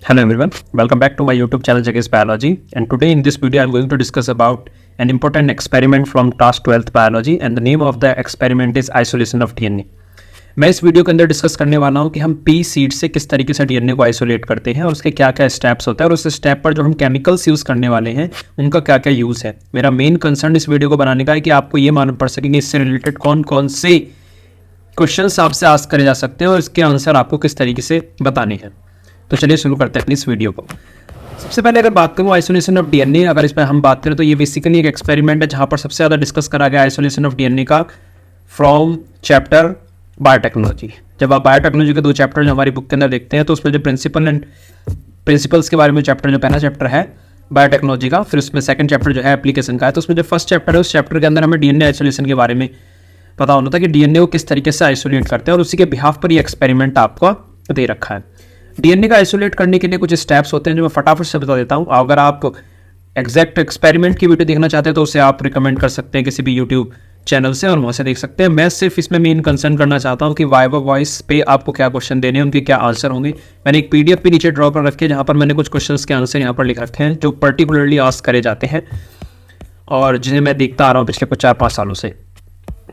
Hello everyone, welcome back to my YouTube channel Jaggesh Biology, and today in this video I am going to discuss about an important experiment from class 12th biology and the name of the experiment is isolation of DNA। मैं इस video के अंदर discuss करने वाला हूं कि हम P seed से किस तरीके से डीएनए को आइसोलेट करते हैं और उसके क्या क्या स्टेप्स होते हैं और उस स्टेप पर जो हम केमिकल्स यूज़ करने वाले हैं उनका क्या क्या यूज़ है। मेरा मेन कंसर्न इस वीडियो को बनाने का है कि आपको ये मालूम पड़ सके कि इससे रिलेटेड कौन कौन से क्वेश्चंस आपसे आस्क करे जा सकते हैं और इसके आंसर आपको किस तरीके से बताने हैं। तो चलिए शुरू करते हैं अपनी इस वीडियो को। सबसे पहले अगर बात करूँ आइसोलेशन ऑफ डीएनए, अगर इस पर हम बात करें तो ये बेसिकली एक एक्सपेरिमेंट है जहाँ पर सबसे ज़्यादा डिस्कस करा गया आइसोलेशन ऑफ डीएनए का फ्रॉम चैप्टर बायोटेक्नोलॉजी। जब आप बायोटेक्नोलॉजी के दो चैप्टर जो हमारी बुक के अंदर देखते हैं तो उसमें जो प्रिंसिपल्स के बारे में चैप्टर, जो पहला चैप्टर है बायोटेक्नोलॉजी का, फिर उसमें सेकंड चैप्टर जो है एप्लीकेशन का है। तो उसमें जो फर्स्ट चैप्टर है उस चैप्टर के अंदर हमें डीएनए आइसोलेशन के बारे में पता होना था कि डीएनए को किस तरीके से आइसोलेट करते हैं और उसी के बिहाफ पर ये एक्सपेरिमेंट आपको दे रखा है। डीएनए का आइसोलेट करने के लिए कुछ स्टेप्स होते हैं जो मैं फटाफट से बता देता हूँ। अगर आप एग्जैक्ट एक्सपेरिमेंट की वीडियो देखना चाहते हैं तो उसे आप रिकमेंड कर सकते हैं किसी भी यूट्यूब चैनल से और वहाँ से देख सकते हैं। मैं सिर्फ इसमें मेन कंसर्न करना चाहता हूँ कि वाइवा वॉइस पे आपको क्या क्वेश्चन देने हैं, उनके क्या आंसर होंगे। मैंने एक पीडीएफ भी नीचे ड्रॉ कर रखी है जहाँ पर मैंने कुछ क्वेश्चंस के आंसर यहाँ पर लिख रखे हैं जो पर्टिकुलरली आस्क करे जाते हैं और जिन्हें मैं देखता आ रहा हूँ पिछले कुछ 4-5 सालों से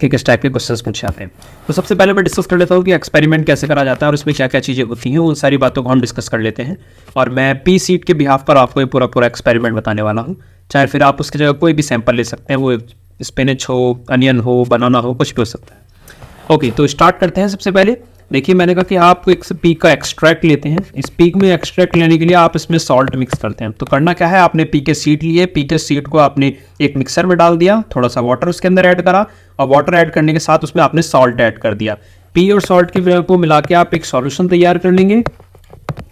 कि किस टाइप के क्वेश्चंस पूछे जाते हैं। तो सबसे पहले मैं डिस्कस कर लेता हूँ कि एक्सपेरिमेंट कैसे करा जाता है और इसमें क्या क्या चीज़ें होती हैं, उन सारी बातों को हम डिस्कस कर लेते हैं। और मैं पी सीड के बिहाफ पर आपको ये पूरा एक्सपेरिमेंट बताने वाला हूँ। चाहे फिर आप उसकी जगह कोई भी सैंपल ले सकते हैं, वो स्पिनच हो, अनियन हो, बनाना हो, कुछ भी हो सकता है। ओके, तो स्टार्ट करते हैं। सबसे पहले देखिए मैंने कहा कि आप एक पीक का एक्सट्रैक्ट लेते हैं। इस पीक में एक्सट्रैक्ट लेने के लिए आप इसमें सॉल्ट मिक्स करते हैं। तो करना क्या है, आपने पी के सीड लिए, पी के सीड को आपने एक मिक्सर में डाल दिया, थोड़ा सा वाटर उसके अंदर ऐड करा और वाटर ऐड करने के साथ उसमें आपने सॉल्ट ऐड कर दिया। पी और सॉल्ट की को मिला के आप एक सॉल्यूशन तैयार कर लेंगे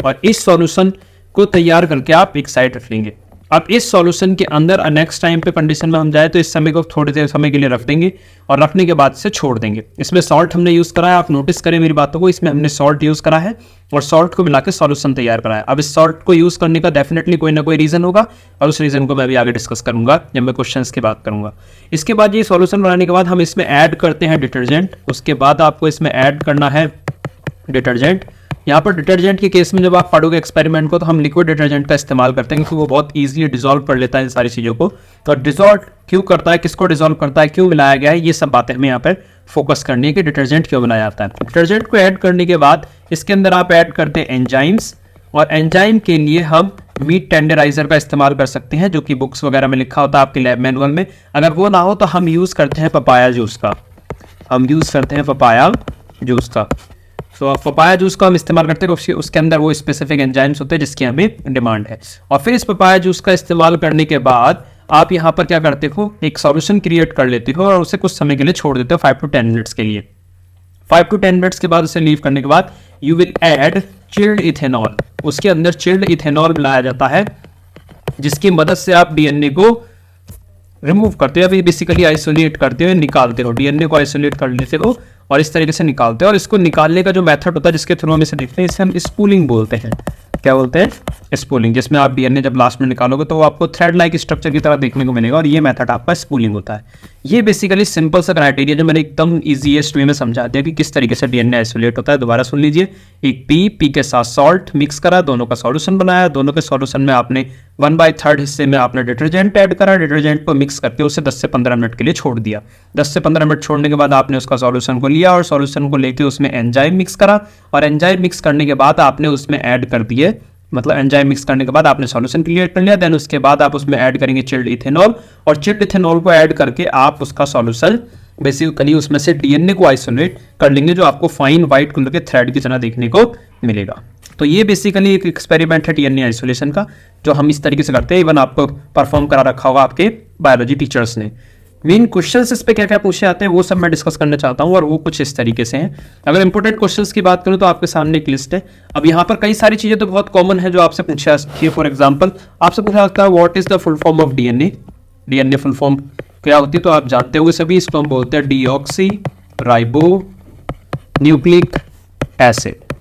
और इस सॉल्यूशन को तैयार करके आप एक साइड रख लेंगे। अब इस सॉल्यूशन के अंदर नेक्स्ट टाइम पे कंडीशन में हम जाए तो इस समय को थोड़ी देर समय के लिए रख देंगे और रखने के बाद से छोड़ देंगे। इसमें सॉल्ट हमने यूज़ करा है, आप नोटिस करें मेरी बातों को, इसमें हमने सॉल्ट यूज़ करा है और सॉल्ट को मिला के सॉल्यूशन तैयार करा है। अब इस सॉल्ट को यूज़ करने का डेफिनेटली कोई ना कोई रीज़न होगा और उस रीज़न को मैं अभी आगे डिस्कस करूंगा जब मैं क्वेश्चन की बात करूंगा। इसके बाद ये सॉल्यूशन बनाने के बाद हम इसमें ऐड करते हैं डिटर्जेंट। उसके बाद आपको इसमें ऐड करना है डिटर्जेंट। यहाँ पर डिटर्जेंट के केस में जब आप पढ़ोगे एक्सपेरिमेंट को तो हम लिक्विड डिटर्जेंट का इस्तेमाल करते हैं क्योंकि वो बहुत इजीली डिसॉल्व कर लेता है इन सारी चीज़ों को। तो डिसॉल्व क्यों करता है, किसको डिसॉल्व करता है, क्यों मिलाया गया है, ये सब बातें हमें यहाँ पर फोकस करनी है कि डिटर्जेंट क्यों बनाया जाता है। डिटर्जेंट को ऐड करने के बाद इसके अंदर आप ऐड करते हैं एंजाइम्स और एंजाइम के लिए हम मीट टेंडराइजर का इस्तेमाल कर सकते हैं जो कि बुक्स वगैरह में लिखा होता है आपके लैब मैनुअल में। अगर वो ना हो तो हम यूज़ करते हैं पपाया जूस का, तो पपाया जूस का हम इस्तेमाल करते हैं। उसके अंदर वो स्पेसिफिक एंजाइम्स होते हैं जिसकी हमें डिमांड है। और फिर इस पपाया जूस का इस्तेमाल करने के बाद आप यहाँ पर क्या करते हो, एक सॉल्यूशन क्रिएट कर लेते हो और उसे कुछ समय के लिए छोड़ देते हो 5 to 10 मिनट्स के लिए। 5 to 10 मिनट्स के बाद उसे लीव करने के बाद you will add chilled ethanol. उसके अंदर चिल्ड इथेनॉल मिलाया जाता है जिसकी मदद से आप डीएनए को रिमूव करते हो, अभी बेसिकली आइसोलेट करते हो, निकालते हो, डीएनए को आइसोलेट कर लेते हो और इस तरीके से निकालते हैं। और इसको निकालने का जो मेथड होता है जिसके थ्रू हम इसे देखते हैं, इसे हम स्पूलिंग बोलते हैं। क्या बोलते हैं? स्पूलिंग, जिसमें आप डीएनए जब लास्ट में निकालोगे तो वो आपको थ्रेड लाइक स्ट्रक्चर की तरह देखने को मिलेगा और ये मेथड आपका स्पूलिंग होता है। ये बेसिकली सिंपल सा क्राइटेरिया जो मैंने एकदम ईजीएस्ट वे में समझा दिया कि किस तरीके से डीएनए आइसोलेट होता है। दोबारा सुन लीजिए, एक पी के साथ सॉल्ट मिक्स करा, दोनों का सॉल्यूशन बनाया, दोनों के सॉल्यूशन में आपने 1/3 हिस्से में आपने डिटर्जेंट ऐड करा, डिटर्जेंट को मिक्स करके उसे 10 से 15 मिनट के लिए छोड़ दिया। 10 से 15 मिनट छोड़ने के बाद आपने उसका सॉल्यूशन को लिया और सॉल्यूशन को लेके उसमें एंजाइम मिक्स करा और एंजाइम मिक्स करने के बाद आपने उसमें ऐड कर दिए, मतलब एंजाइम मिक्स करने के बाद आपने सॉल्यूशन क्रिएट कर लिया। देन उसके बाद आप उसमें ऐड करेंगे चिल्ड इथेनॉल और चिल्ड इथेनॉल को ऐड करके आप उसका सॉल्यूशन बेसिकली उसमें से डीएनए को आइसोलेट कर लेंगे जो आपको फाइन व्हाइट कलर के थ्रेड की तरह देखने को मिलेगा। तो ये बेसिकली एक एक्सपेरिमेंट है डीएनए आइसोलेशन का जो हम इस तरीके से करते हैं। इवन आपको परफॉर्म करा रखा होगा आपके बायोलॉजी टीचर्स ने। मेन क्वेश्चंस इस पे क्या क्या पूछे जाते हैं वो सब मैं डिस्कस करना चाहता हूँ और वो कुछ इस तरीके से हैं। अगर इंपॉर्टेंट क्वेश्चंस की बात करूँ तो आपके सामने एक लिस्ट है। अब यहाँ पर कई सारी चीज़ें तो बहुत कॉमन है जो आपसे पूछा जाती है। फॉर एग्जाम्पल आपसे पूछा जाता है what is the full form of DNA. DNA full form क्या होती है तो आप जानते होंगे सभी, इसको हम बोलते हैं डीऑक्सी राइबो न्यूक्लिक एसिड।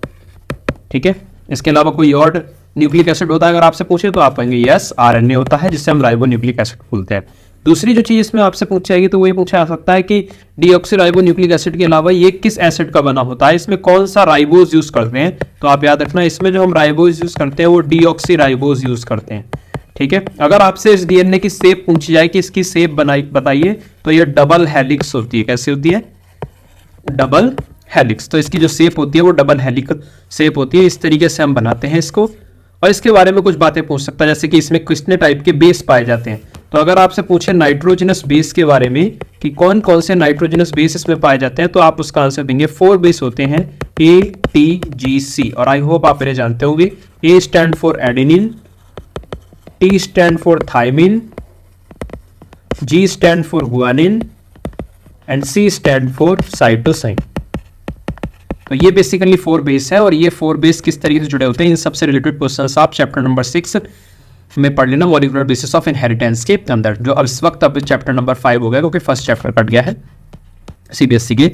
ठीक है, इसके अलावा कोई और न्यूक्लिक एसिड होता है अगर आपसे पूछे तो आप कहेंगे यस, आरएनए होता है जिससे हम राइबो न्यूक्लिक एसिड बोलते हैं। दूसरी जो चीज़ इसमें आपसे पूछी जाएगी तो वो ये पूछा जा सकता है कि डीऑक्सीराइबो न्यूक्लिक एसिड के अलावा ये किस एसिड का बना होता है, इसमें कौन सा राइबोज यूज करते हैं। तो आप याद रखना इसमें जो हम राइबोज यूज करते हैं वो डीऑक्सीराइबोज यूज करते हैं। ठीक है, अगर आपसे इस डीएनए की शेप पूछी जाए कि इसकी शेप बताइए, तो ये डबल हेलिक्स होती है। कैसे होती है? Double helix. तो इसकी जो शेप होती है वो डबल हेलिक्स शेप होती है। इस तरीके से हम बनाते हैं इसको। और इसके बारे में कुछ बातें पूछ सकता है, जैसे कि इसमें कितने टाइप के बेस पाए जाते हैं। तो अगर आपसे पूछे नाइट्रोजनस बेस के बारे में कि कौन कौन से नाइट्रोजनस बेस इसमें पाए जाते हैं, तो आप उसका आंसर देंगे 4 बेस होते हैं ATGC। और आई होप आप इन्हें जानते होंगे। A stand for adenine, T stand for thymine, G stand for guanine and C stand for cytosine. तो ये बेसिकली 4 बेस है। और ये 4 बेस किस तरीके से जुड़े होते हैं, इन सबसे रिलेटेड क्वेश्चंस आप चैप्टर नंबर 6 में पढ़ लेना, मॉलिक्यूलर बेसिस ऑफ इनहेरिटेंस के अंदर, जो अब इस वक्त अब चैप्टर नंबर 5 हो गया क्योंकि फर्स्ट चैप्टर कट गया है CBSE के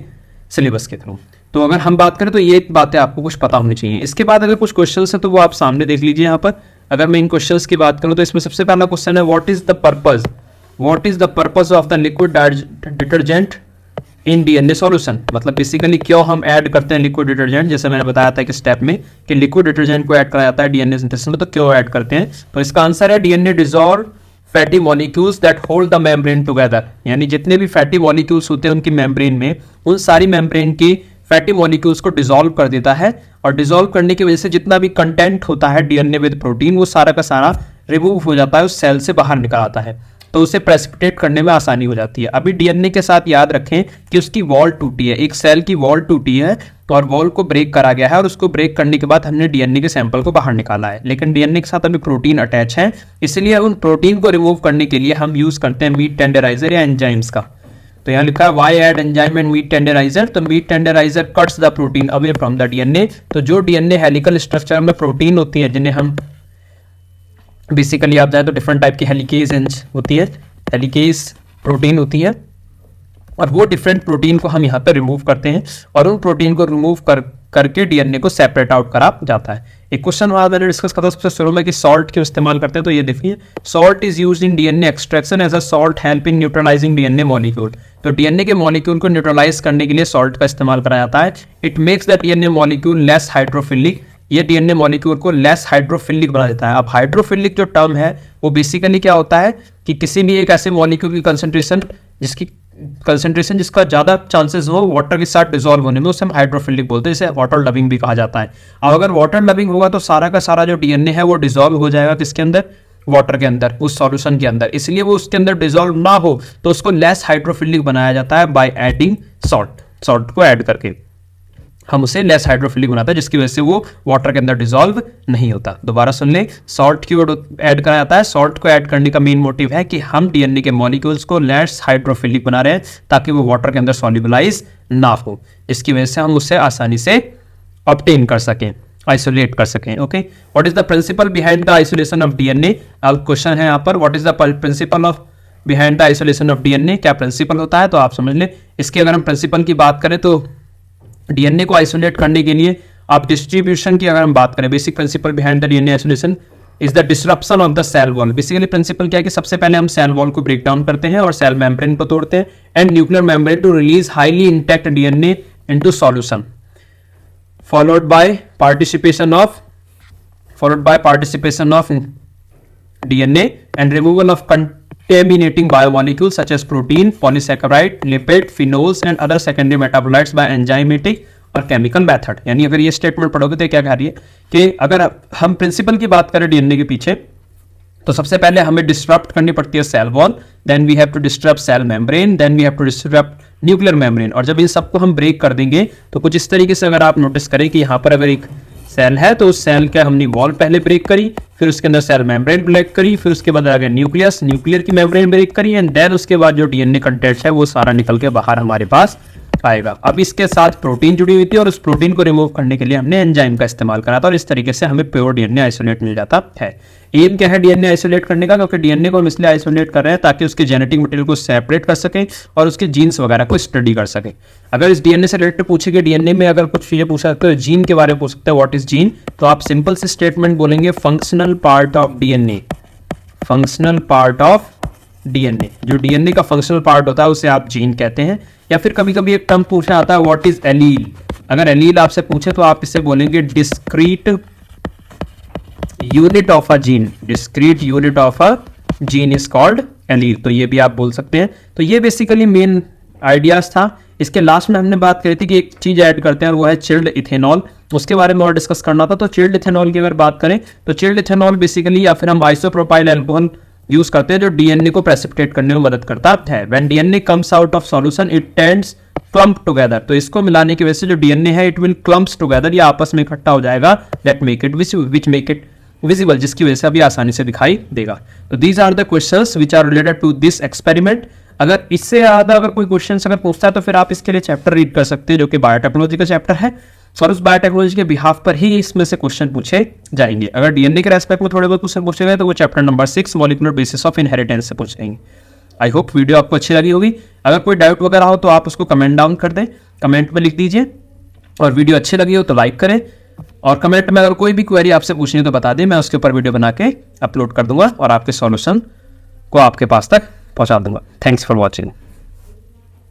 सिलेबस के थ्रू। तो अगर हम बात करें तो ये बातें आपको कुछ पता होनी चाहिए। इसके बाद अगर कुछ क्वेश्चन है तो वो आप सामने देख लीजिए यहाँ पर। अगर मैं इन क्वेश्चन की बात करूँ तो इसमें सबसे पहला क्वेश्चन है what is the purpose of the liquid detergent in DNA solution. मतलब बेसिकली क्यों हम ऐड करते हैं लिक्विड डिटर्जेंट। जैसे मैंने बताया था कि स्टेप में कि लिक्विड डिटर्जेंट को ऐड करा जाता है डीएनए सिंथेसिस में, तो क्यों ऐड करते हैं। तो इसका आंसर है DNA dissolve fatty molecules that hold the membrane together. यानी जितने भी फैटी मॉलिक्यूल्स होते हैं उनकी मेम्ब्रेन में, उन सारी मेम्ब्रेन की फैटी मॉलिक्यूल्स को डिसॉल्व कर देता है। और डिसॉल्व करने की वजह से जितना भी कंटेंट होता है डीएनए विद प्रोटीन वो सारा का सारा रिमूव हो जाता है, उस सेल से बाहर निकल आता है। तो उसे प्रेसिपिटेट करने में आसानी हो जाती है। अभी डीएनए के साथ याद रखें कि उसकी वॉल टूटी है, एक सेल की वॉल टूटी है और वॉल को ब्रेक करा गया है। और उसको ब्रेक करने के बाद हमने डीएनए के सैंपल को बाहर निकाला है। लेकिन डीएनए के साथ अभी प्रोटीन अटैच है, इसलिए उन प्रोटीन को रिमूव करने के लिए हम यूज करते हैं मीट टेंडराइजर या एंजाइम्स का। तो यहाँ लिखा है why add enzyme and meat tenderiser. तो meat tenderiser cuts the protein away from the DNA. तो जो डीएनए हेलिकल स्ट्रक्चर में प्रोटीन होती है, जिन्हें हम बेसिकली आप जाए तो डिफरेंट टाइप की हेलिकेज होती है, हेलिकेज प्रोटीन होती है, और वो डिफरेंट प्रोटीन को हम यहाँ पे रिमूव करते हैं। और उन प्रोटीन को रिमूव करके डीएनए को सेपरेट आउट करा जाता है। एक क्वेश्चन वहां मैंने डिस्कस करा सबसे शुरू में कि सॉल्ट क्यों इस्तेमाल करते हैं। तो ये देखिए, salt is used in DNA extraction as a salt help in neutralizing DNA molecule. तो डीएनए के मॉलिक्यूल को न्यूट्रलाइज करने के लिए सॉल्ट का इस्तेमाल करा जाता है। It makes the DNA molecule less hydrophilic. ये डीएनए मॉलिक्यूल को लेस हाइड्रोफिलिक बना देता है। अब हाइड्रोफिलिक जो टर्म है वो बेसिकली क्या होता है कि किसी भी एक ऐसे मॉलिक्यूल की कंसंट्रेशन जिसका ज्यादा चांसेस हो वाटर के साथ डिसॉल्व होने में, उसे हम हाइड्रोफिलिक बोलते हैं। इसे वाटर लविंग भी कहा जाता है। अब अगर वाटर लविंग होगा तो सारा का सारा जो डीएनए है वो डिसॉल्व हो जाएगा किसके अंदर, वाटर के अंदर, उस सॉल्यूशन के अंदर। इसलिए वो उसके अंदर डिसॉल्व ना हो तो उसको लेस हाइड्रोफिलिक बनाया जाता है बाय एडिंग सॉल्ट को ऐड करके हम उसे लेस हाइड्रोफिलिक बनाते हैं, जिसकी वजह से वो वाटर के अंदर डिसॉल्व नहीं होता। दोबारा सुन लें, सॉल्ट क्यों ऐड करा जाता है। सॉल्ट को ऐड करने का मेन मोटिव है कि हम डीएनए के मॉलिक्यूल्स को लेस हाइड्रोफिलिक बना रहे हैं ताकि वो वाटर के अंदर सॉल्युबलाइज ना हो, जिसकी वजह से हम उसे आसानी से ऑब्टेन कर सकें, आइसोलेट कर सकें। Okay, what is the principal behind the isolation of DNA. अब क्वेश्चन है यहाँ पर what is the principle of behind the isolation of DNA. क्या प्रिंसिपल होता है, तो आप समझ लें। इसकी अगर हम प्रिंसिपल की बात करें तो डीएनए को आइसोलेट करने के लिए आप डिस्ट्रीब्यूशन की अगर हम बात करें, basic principle behind the DNA isolation is the disruption of the cell wall. Basically principle क्या है कि सबसे पहले हम सेल वॉल को ब्रेक डाउन करते हैं और सेल मेम्ब्रेन को तोड़ते हैं and nuclear membrane to release highly intact DNA into solution followed by participation of DNA and removal of contaminating biomolecules such as protein, polysaccharide, lipid, phenols and other secondary metabolites by enzymatic और chemical method. यानी अगर ये statement पढ़ोगे तो क्या कह रही है कि अगर हम प्रिंसिपल की बात करें डीएनए के पीछे, तो सबसे पहले हमें डिस्टर्ब करनी पड़ती है cell wall, then we have to disturb cell membrane, then we have to disturb nuclear membrane. और जब इन सबको हम ब्रेक कर देंगे तो कुछ इस तरीके से अगर आप नोटिस करें कि यहाँ पर अगर एक सेल है तो उस सेल का हमने वॉल पहले ब्रेक करी, फिर उसके अंदर सेल मेम्ब्रेन ब्रेक करी, फिर उसके बाद आ गया न्यूक्लियर की मेम्ब्रेन ब्रेक करी एंड देन उसके बाद जो डीएनए कंटेंट है वो सारा निकल के बाहर हमारे पास आएगा। अब इसके साथ प्रोटीन जुड़ी हुई थी और उस प्रोटीन को रिमूव करने के लिए हमने एंजाइम का इस्तेमाल करा था और इस तरीके से हमें प्योर डीएनए आइसोलेट मिल जाता है। एम क्या है डीएनए आइसोलेट करने का, क्योंकि डीएनए को हम इसलिए आइसोलेट कर रहे हैं ताकि उसके जेनेटिक मटेरियल को सेपरेट कर सकें और उसके जीन्स वगैरह को स्टडी कर सकें। अगर इस डीएनए से रिलेटेड पूछेंगे, डीएनए में अगर कुछ चीजें पूछ सकते हो, जीन के बारे में पूछ सकते हैं, व्हाट इज जीन, तो आप सिंपल से स्टेटमेंट बोलेंगे functional part of DNA, functional part of DNA, जो डीएनए का फंक्शनल पार्ट होता है उसे आप जीन कहते हैं। या फिर कभी कभी एक टर्म पूछना आता है, व्हाट इज एलील। अगर एलील आपसे पूछे तो आप इसे बोलेंगे discrete unit of a gene, discrete unit of a gene is called allele. तो ये भी आप बोल सकते हैं। तो ये बेसिकली मेन आइडियाज था। इसके लास्ट में हमने बात करी थी कि एक चीज ऐड करते हैं और वो है चिल्ड इथेनॉल, उसके बारे में और डिस्कस करना था। तो चिल्ड इथेनॉल की अगर बात करें तो चिल्ड इथेनॉल बेसिकली या फिर हम आइसोप्रोपाइल अल्कोहल यूज करते हैं जो डीएनए को प्रेसिपिटेट करने में मदद करता है। When DNA comes out of solution it tends clump together. तो इसको मिलाने की वजह से जो डीएनए है इट विल क्लम्प्स टुगेदर, या आपस में इकट्ठा हो जाएगा, that make it which make it visible, जिसकी वजह से अभी आसानी से दिखाई देगा। तो these are the questions which are related to this experiment. अगर इससे ज्यादा अगर कोई क्वेश्चन अगर पूछता है तो फिर आप इसके लिए चैप्टर रीड कर सकते हैं जो कि बायोटेक्नोलॉजी का चैप्टर है, और उस बायोटेक्नोलॉजी के बिहाफ पर ही इसमें से क्वेश्चन पूछे जाएंगे। अगर डीएनए के रेस्पेक्ट में थोड़े बहुत क्वेश्चन पूछे गए तो वो chapter number 6 molecular basis of inheritance से पूछेंगे। आई होप वीडियो आपको अच्छी लगी होगी। अगर कोई डाउट वगैरह हो तो आप उसको कमेंट डाउन कर दें, कमेंट में लिख दीजिए। और वीडियो अच्छी लगी हो तो लाइक करें, और कमेंट में अगर कोई भी क्वेरी आपसे पूछनी है तो बता दें, मैं उसके ऊपर वीडियो बना के अपलोड कर दूंगा और आपके सॉल्यूशन को आपके पास तक पहुंचा दूंगा। Thanks for watching.